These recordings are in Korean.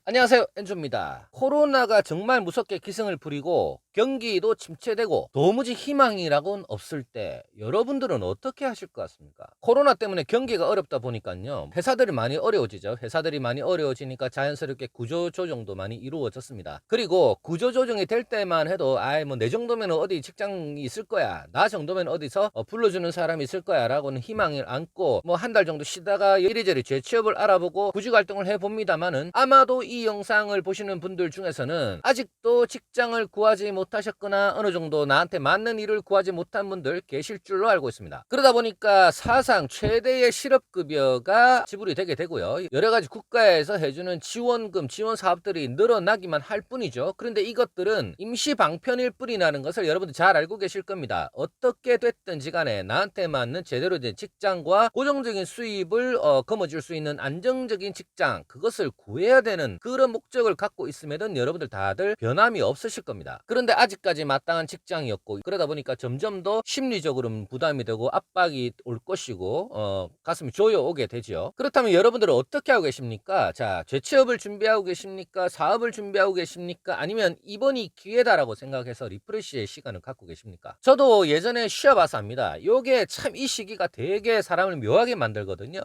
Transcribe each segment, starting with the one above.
안녕하세요, 엔조입니다. 코로나가 정말 무섭게 기승을 부리고 경기도 침체되고 도무지 희망이라고는 없을 때 여러분들은 어떻게 하실 것 같습니까? 코로나 때문에 경기가 어렵다 보니까요, 회사들이 많이 어려워지죠. 회사들이 많이 어려워지니까 자연스럽게 구조조정도 많이 이루어졌습니다. 그리고 구조조정이 될 때만 해도 뭐 내 정도면 어디 직장이 있을 거야, 나 정도면 어디서 불러주는 사람이 있을 거야 라고는 희망을 안고 뭐 한 달 정도 쉬다가 이리저리 재취업을 알아보고 구직활동을 해봅니다만은, 아마도 이 영상을 보시는 분들 중에서는 아직도 직장을 구하지 못하셨거나 어느 정도 나한테 맞는 일을 구하지 못한 분들 계실 줄로 알고 있습니다. 그러다 보니까 사상 최대의 실업급여가 지불이 되게 되고요, 여러 가지 국가에서 해주는 지원금, 지원 사업들이 늘어나기만 할 뿐이죠. 그런데 이것들은 임시 방편일 뿐이라는 것을 여러분들 잘 알고 계실 겁니다. 어떻게 됐든지 간에 나한테 맞는 제대로 된 직장과 고정적인 수입을 거머쥘 수 있는 안정적인 직장, 그것을 구해야 되는 그런 목적을 갖고 있으면 여러분들 다들 변함이 없으실 겁니다. 그런데 아직까지 마땅한 직장이었고, 그러다 보니까 점점 더 심리적으로는 부담이 되고 압박이 올 것이고 가슴이 조여오게 되죠. 그렇다면 여러분들은 어떻게 하고 계십니까? 자, 재취업을 준비하고 계십니까? 사업을 준비하고 계십니까? 아니면 이번이 기회다라고 생각해서 리프레시의 시간을 갖고 계십니까? 저도 예전에 쉬어봐서 압니다. 요게 참 이 시기가 되게 사람을 묘하게 만들거든요.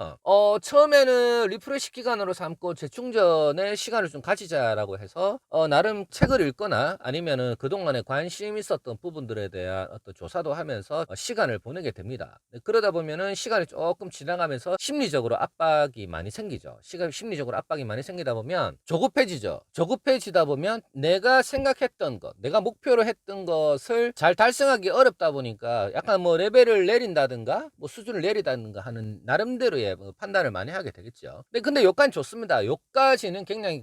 처음에는 리프레시 기간으로 삼고 재충전의 시간을 좀 가지자라고 해서 나름 책을 읽거나 아니면은 그동안에 관심 있었던 부분들에 대한 어떤 조사도 하면서 시간을 보내게 됩니다. 그러다 보면은 시간이 조금 지나가면서 심리적으로 압박이 많이 생기죠. 심리적으로 압박이 많이 생기다 보면 조급해지죠. 조급해지다 보면 내가 생각했던 것, 내가 목표로 했던 것을 잘 달성하기 어렵다 보니까 약간 뭐 레벨을 내린다든가 뭐 수준을 내리다든가 하는 나름대로의 판단을 많이 하게 되겠죠. 근데 요까지는 좋습니다. 요까지는 굉장히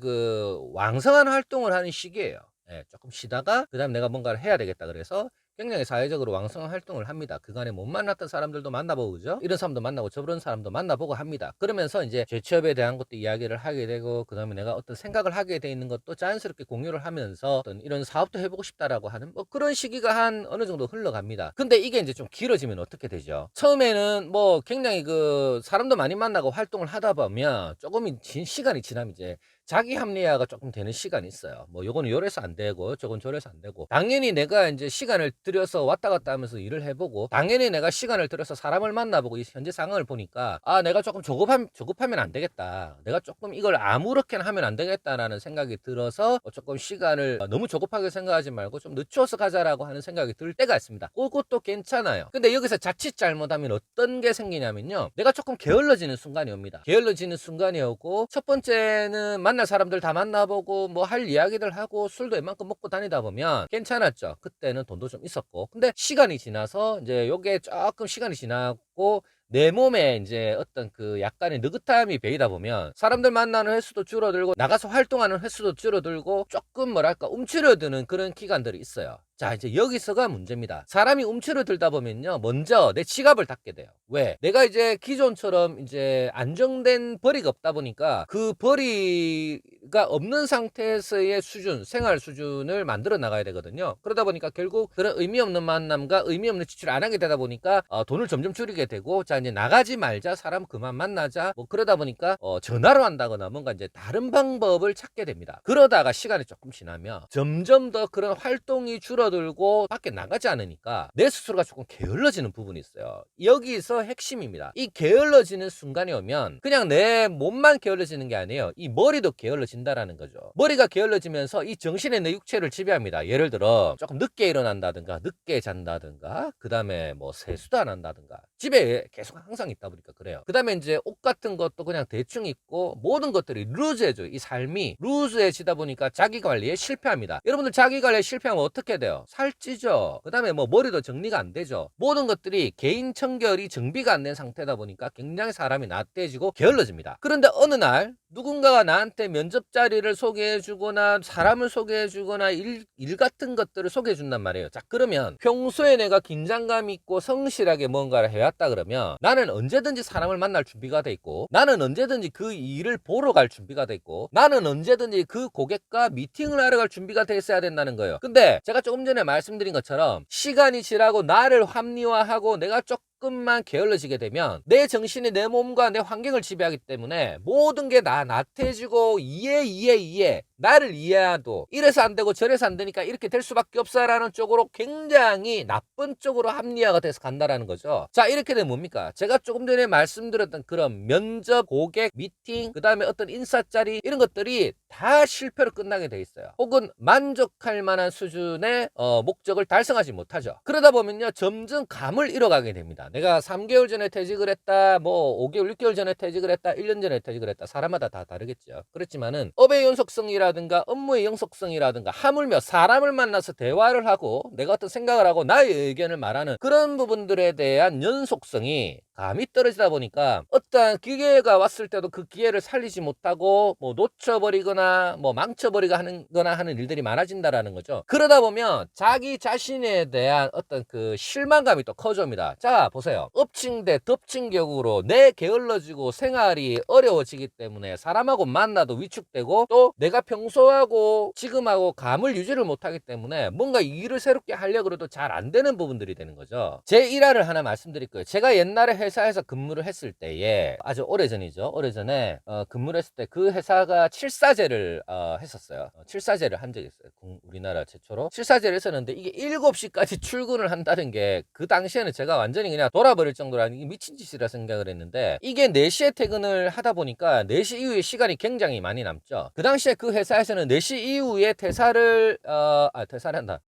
왕성한 활동을 하는 시기예요. 예, 조금 쉬다가 그다음 내가 뭔가를 해야 되겠다 그래서 굉장히 사회적으로 왕성한 활동을 합니다. 그간에 못 만났던 사람들도 만나보고, 그죠? 이런 사람도 만나고 저런 사람도 만나보고 합니다. 그러면서 이제 재취업에 대한 것도 이야기를 하게 되고, 그 다음에 내가 어떤 생각을 하게 돼 있는 것도 자연스럽게 공유를 하면서 어떤 이런 사업도 해보고 싶다라고 하는 뭐 그런 시기가 한 어느 정도 흘러갑니다. 근데 이게 이제 좀 길어지면 어떻게 되죠? 처음에는 뭐 굉장히 사람도 많이 만나고 활동을 하다 보면 조금 시간이 지나면 이제 자기 합리화가 조금 되는 시간이 있어요. 뭐 요거는 요래서 안 되고 저건 저래서 안 되고, 당연히 내가 이제 시간을 들여서 왔다 갔다 하면서 일을 해보고, 당연히 내가 시간을 들여서 사람을 만나보고 이 현재 상황을 보니까 내가 조금 조급하면 안 되겠다, 내가 조금 이걸 아무렇게나 하면 안 되겠다라는 생각이 들어서 조금 시간을 너무 조급하게 생각하지 말고 좀 늦춰서 가자라고 하는 생각이 들 때가 있습니다. 그것도 괜찮아요. 근데 여기서 자칫 잘못하면 어떤 게 생기냐면요, 내가 조금 게을러지는 순간이 옵니다. 게을러지는 순간이 오고, 첫 번째는 만날 사람들 다 만나보고 뭐 할 이야기들 하고 술도 웬만큼 먹고 다니다 보면 괜찮았죠. 그때는 돈도 좀 있었고. 근데 시간이 지나서 이제 요게 조금 시간이 지나고 내 몸에 이제 어떤 약간의 느긋함이 배이다 보면 사람들 만나는 횟수도 줄어들고 나가서 활동하는 횟수도 줄어들고 조금 뭐랄까 움츠러드는 그런 기간들이 있어요. 자, 이제 여기서가 문제입니다. 사람이 움츠러들다 보면요, 먼저 내 지갑을 닫게 돼요. 왜? 내가 이제 기존처럼 이제 안정된 벌이가 없다 보니까 그 벌이가 없는 상태에서의 수준, 생활 수준을 만들어 나가야 되거든요. 그러다 보니까 결국 그런 의미 없는 만남과 의미 없는 지출을 안 하게 되다 보니까 돈을 점점 줄이게 되고, 자, 이제 나가지 말자, 사람 그만 만나자, 뭐 그러다 보니까 전화로 한다거나 뭔가 이제 다른 방법을 찾게 됩니다. 그러다가 시간이 조금 지나면 점점 더 그런 활동이 줄어들고 밖에 나가지 않으니까 내 스스로가 조금 게을러지는 부분이 있어요. 여기서 핵심입니다. 이 게을러지는 순간이 오면 그냥 내 몸만 게을러지는 게 아니에요. 이 머리도 게을러진다라는 거죠. 머리가 게을러지면서 이 정신의 내 육체를 지배합니다. 예를 들어 조금 늦게 일어난다든가 늦게 잔다든가, 그 다음에 뭐 세수도 안 한다든가, 집에 계속 항상 있다 보니까 그래요. 그 다음에 이제 옷 같은 것도 그냥 대충 입고 모든 것들이 루즈해져요. 이 삶이 루즈해지다 보니까 자기 관리에 실패합니다. 여러분들 자기 관리에 실패하면 어떻게 돼요? 살찌죠. 그 다음에 뭐 머리도 정리가 안 되죠. 모든 것들이 개인 청결이 정비가 안 된 상태다 보니까 굉장히 사람이 나태해지고 게을러집니다. 그런데 어느 날 누군가가 나한테 면접 자리를 소개해 주거나 사람을 소개해 주거나 일 같은 것들을 소개해 준단 말이에요. 자, 그러면 평소에 내가 긴장감 있고 성실하게 뭔가를 해왔다 그러면 나는 언제든지 사람을 만날 준비가 돼 있고, 나는 언제든지 그 일을 보러 갈 준비가 돼 있고, 나는 언제든지 그 고객과 미팅을 하러 갈 준비가 돼 있어야 된다는 거예요. 근데 제가 조금 전에 말씀드린 것처럼 시간이 지나고 나를 합리화하고 내가 조금 조금만 게을러지게 되면 내 정신이 내 몸과 내 환경을 지배하기 때문에 모든 게 다 나태해지고 이해 나를 이해해도 이래서 안 되고 저래서 안 되니까 이렇게 될 수밖에 없어라는 쪽으로 굉장히 나쁜 쪽으로 합리화가 돼서 간다라는 거죠. 자, 이렇게 되면 뭡니까? 제가 조금 전에 말씀드렸던 그런 면접, 고객, 미팅, 그 다음에 어떤 인사 자리 이런 것들이 다 실패로 끝나게 돼 있어요. 혹은 만족할 만한 수준의 목적을 달성하지 못하죠. 그러다 보면요, 점점 감을 잃어가게 됩니다. 내가 3개월 전에 퇴직을 했다, 뭐 5개월, 6개월 전에 퇴직을 했다, 1년 전에 퇴직을 했다. 사람마다 다 다르겠죠. 그렇지만은 업의 연속성이라든가 업무의 영속성이라든가 하물며 사람을 만나서 대화를 하고 내가 어떤 생각을 하고 나의 의견을 말하는 그런 부분들에 대한 연속성이 감이 떨어지다 보니까 어떠한 기회가 왔을 때도 그 기회를 살리지 못하고 뭐 놓쳐버리거나 뭐 망쳐버리거나 하는 일들이 많아진다라는 거죠. 그러다 보면 자기 자신에 대한 어떤 그 실망감이 또 커집니다. 자, 보세요. 엎친 데 덮친 격으로 내 게을러지고 생활이 어려워지기 때문에 사람하고 만나도 위축되고 또 내가 평소하고 지금하고 감을 유지를 못하기 때문에 뭔가 일을 새롭게 하려고 해도 잘 안 되는 부분들이 되는 거죠. 제 일화를 하나 말씀드릴 거예요. 제가 옛날에 회사에서 근무를 했을 때에 아주 오래전이죠. 오래전에 근무를 했을 때 그 회사가 칠사제를 했었어요. 칠사제를 한 적이 있어요. 우리나라 최초로 칠사제를 했었는데 이게 7시까지 출근을 한다는 게 그 당시에는 제가 완전히 그냥 돌아버릴 정도로 이게 미친 짓이라 생각을 했는데 이게 4시에 퇴근을 하다 보니까 4시 이후에 시간이 굉장히 많이 남죠. 그 당시에 그 회사에서는 4시 이후에 퇴사를 한다.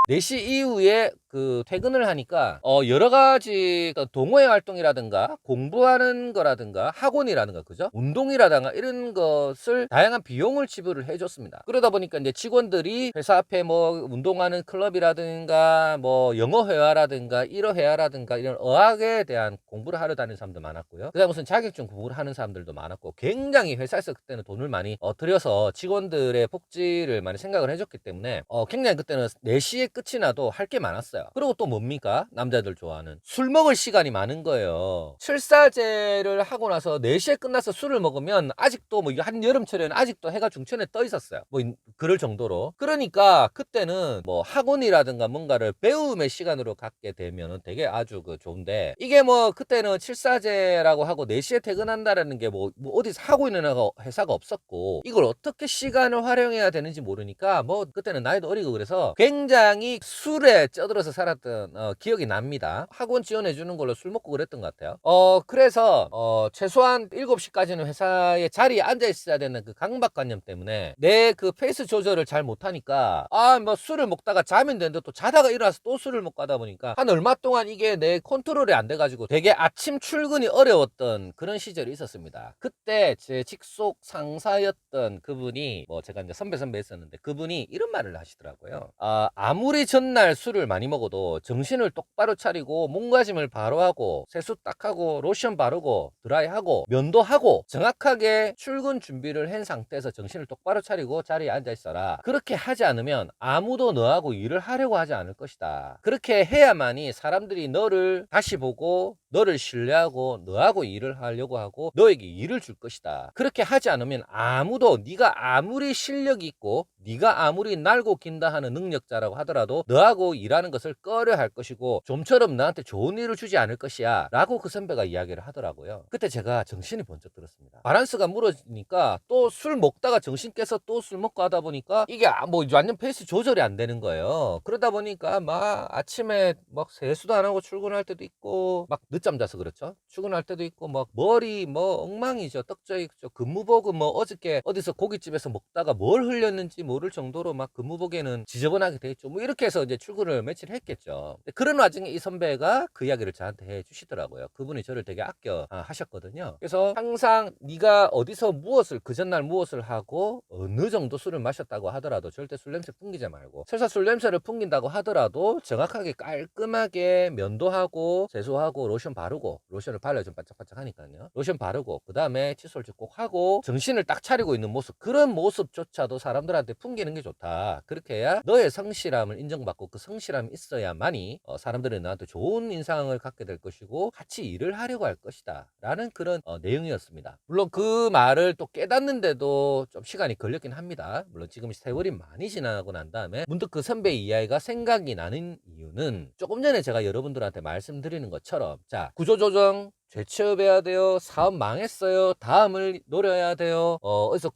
4시 이후에 그 퇴근을 하니까 여러 가지 동호회 활동이라든가 공부하는 거라든가 학원이라든가 그죠? 운동이라든가 이런 것을 다양한 비용을 지불을 해줬습니다. 그러다 보니까 이제 직원들이 회사 앞에 뭐 운동하는 클럽이라든가 뭐 영어 회화라든가 일어 회화라든가 이런 어학에 대한 공부를 하러 다니는 사람도 많았고요. 그다음에 무슨 자격증 공부를 하는 사람들도 많았고 굉장히 회사에서 그때는 돈을 많이 들여서 직원들의 복지를 많이 생각을 해줬기 때문에 굉장히 그때는 4시에 끝이 나도 할 게 많았어요. 그리고 또 뭡니까? 남자들 좋아하는 술 먹을 시간이 많은 거예요. 칠사제를 하고 나서 4시에 끝나서 술을 먹으면 아직도 뭐 한여름철에는 아직도 해가 중천에 떠 있었어요. 뭐 그럴 정도로. 그러니까 그때는 뭐 학원이라든가 뭔가를 배움의 시간으로 갖게 되면 되게 아주 좋은데 이게 뭐 그때는 칠사제라고 하고 4시에 퇴근한다라는 게 뭐 어디서 하고 있는 회사가 없었고 이걸 어떻게 시간을 활용해야 되는지 모르니까 뭐 그때는 나이도 어리고 그래서 굉장히 술에 쪄들어서 살았던 기억이 납니다. 학원 지원해 주는 걸로 술 먹고 그랬던 것 같아요. 그래서 최소한 7시까지는 회사에 자리에 앉아 있어야 되는 그 강박관념 때문에 내 그 페이스 조절을 잘 못하니까 뭐 술을 먹다가 자면 되는데 또 자다가 일어나서 또 술을 먹고 하다 보니까 한 얼마 동안 이게 내 컨트롤이 안 돼가지고 되게 아침 출근이 어려웠던 그런 시절이 있었습니다. 그때 제 직속 상사였던 그분이 뭐 제가 이제 선배 했었는데 그분이 이런 말을 하시더라고요. 아무리 전날 술을 많이 먹어도 정신을 똑바로 차리고 몸가짐을 바로 하고 세수 딱 하고 로션 바르고 드라이하고 면도하고 정확하게 출근 준비를 한 상태에서 정신을 똑바로 차리고 자리에 앉아 있어라. 그렇게 하지 않으면 아무도 너하고 일을 하려고 하지 않을 것이다. 그렇게 해야만이 사람들이 너를 다시 보고 너를 신뢰하고 너하고 일을 하려고 하고 너에게 일을 줄 것이다. 그렇게 하지 않으면 아무도 네가 아무리 실력이 있고 네가 아무리 날고 긴다 하는 능력자라고 하더라도 너하고 일하는 것을 꺼려 할 것이고 좀처럼 너한테 좋은 일을 주지 않을 것이야 라고 그 선배가 이야기를 하더라고요. 그때 제가 정신이 번쩍 들었습니다. 밸런스가 무너지니까 또 술 먹다가 정신 깨서 또 술 먹고 하다 보니까 이게 뭐 완전 페이스 조절이 안 되는 거예요. 그러다 보니까 막 아침에 막 세수도 안 하고 출근할 때도 있고 막 늦잠 자서 그렇죠. 출근할 때도 있고 막 머리 뭐 엉망이죠. 떡져있죠. 근무복은 뭐 어저께 어디서 고깃집에서 먹다가 뭘 흘렸는지 모를 정도로 막 근무복에는 지저분하게 돼 있죠. 뭐 이렇게 해서 이제 출근을 며칠 했겠죠. 그런 와중에 이 선배가 그 이야기를 저한테 해 주시더라고요. 그분이 저를 되게 아껴 하셨거든요. 그래서 항상 네가 어디서 무엇을 그 전날 무엇을 하고 어느 정도 술을 마셨다고 하더라도 절대 술 냄새 풍기지 말고 설사 술 냄새를 풍긴다고 하더라도 정확하게 깔끔하게 면도하고 세수하고 로션 바르고 로션을 발라야 좀 반짝반짝 하니까요. 로션 바르고 그 다음에 칫솔질 꼭 하고 정신을 딱 차리고 있는 모습 그런 모습조차도 사람들한테 풍기는 게 좋다. 그렇게 해야 너의 성실함을 인정받고 그 성실함이 있어야만이 사람들이 너한테 좋은 인상을 갖게 될 것이고 같이 일을 하려고 할 것이다 라는 그런 내용이었습니다. 물론 그 말을 또 깨닫는데도 좀 시간이 걸렸긴 합니다. 물론 지금 세월이 많이 지나고 난 다음에 문득 그 선배 이야기가 생각이 나는 이유는 조금 전에 제가 여러분들한테 말씀드리는 것처럼 자, 구조조정 재취업해야 돼요. 사업 망했어요. 다음을 노려야 돼요. 어디서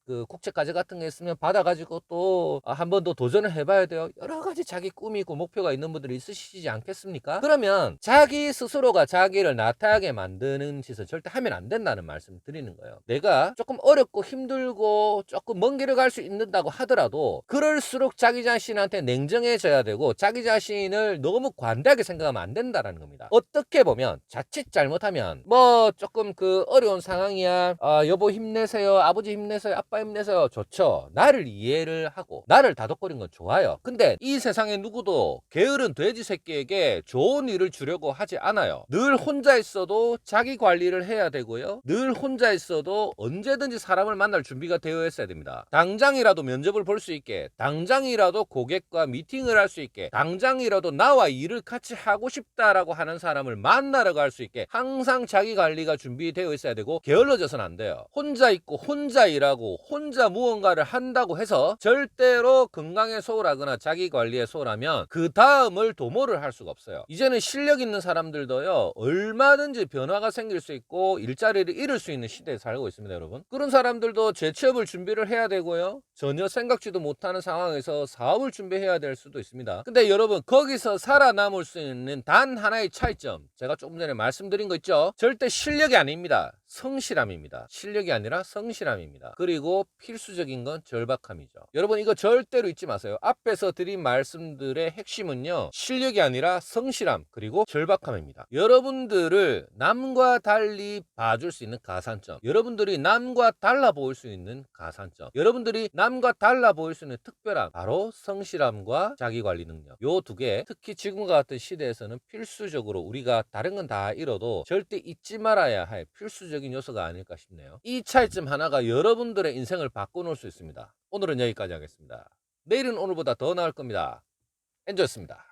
그 국책 과제 같은 게 있으면 받아가지고 또 한 번 더 도전을 해봐야 돼요. 여러 가지 자기 꿈이 있고 목표가 있는 분들이 있으시지 않겠습니까? 그러면 자기 스스로가 자기를 나태하게 만드는 짓을 절대 하면 안 된다는 말씀 드리는 거예요. 내가 조금 어렵고 힘들고 조금 먼 길을 갈 수 있는다고 하더라도 그럴수록 자기 자신한테 냉정해져야 되고 자기 자신을 너무 관대하게 생각하면 안 된다는 겁니다. 어떻게 보면 자칫 잘못하면 뭐 조금 그 어려운 상황이야. 여보 힘내세요. 아버지 힘내세요. 아빠 힘내세요. 좋죠. 나를 이해를 하고 나를 다독거리는 건 좋아요. 근데 이 세상에 누구도 게으른 돼지 새끼에게 좋은 일을 주려고 하지 않아요. 늘 혼자 있어도 자기 관리를 해야 되고요. 늘 혼자 있어도 언제든지 사람을 만날 준비가 되어 있어야 됩니다. 당장이라도 면접을 볼 수 있게, 당장이라도 고객과 미팅을 할 수 있게, 당장이라도 나와 일을 같이 하고 싶다라고 하는 사람을 만나러 갈 수 있게 항상 자기 관리가 준비되어 있어야 되고 게을러져서는 안 돼요. 혼자 있고 혼자 일하고 혼자 무언가를 한다고 해서 절대로 건강에 소홀하거나 자기 관리에 소홀하면 그 다음을 도모를 할 수가 없어요. 이제는 실력 있는 사람들도요 얼마든지 변화가 생길 수 있고 일자리를 잃을 수 있는 시대에 살고 있습니다. 여러분, 그런 사람들도 재취업을 준비를 해야 되고요, 전혀 생각지도 못하는 상황에서 사업을 준비해야 될 수도 있습니다. 근데 여러분, 거기서 살아남을 수 있는 단 하나의 차이점, 제가 조금 전에 말씀드린 거 있죠. 절대 실력이 아닙니다. 성실함입니다. 실력이 아니라 성실함입니다. 그리고 필수적인 건 절박함이죠. 여러분, 이거 절대로 잊지 마세요. 앞에서 드린 말씀들의 핵심은요, 실력이 아니라 성실함 그리고 절박함입니다. 여러분들을 남과 달리 봐줄 수 있는 가산점, 여러분들이 남과 달라 보일 수 있는 가산점, 여러분들이 남과 달라 보일 수 있는 특별함, 바로 성실함과 자기관리 능력, 요 두 개, 특히 지금과 같은 시대에서는 필수적으로 우리가 다른 건 다 잃어도 절대 잊지 말아야 할 필수적인 요소가 아닐까 싶네요. 이 차이점 하나가 여러분들의 인생을 바꿔놓을 수 있습니다. 오늘은 여기까지 하겠습니다. 내일은 오늘보다 더 나을 겁니다. 엔조였습니다.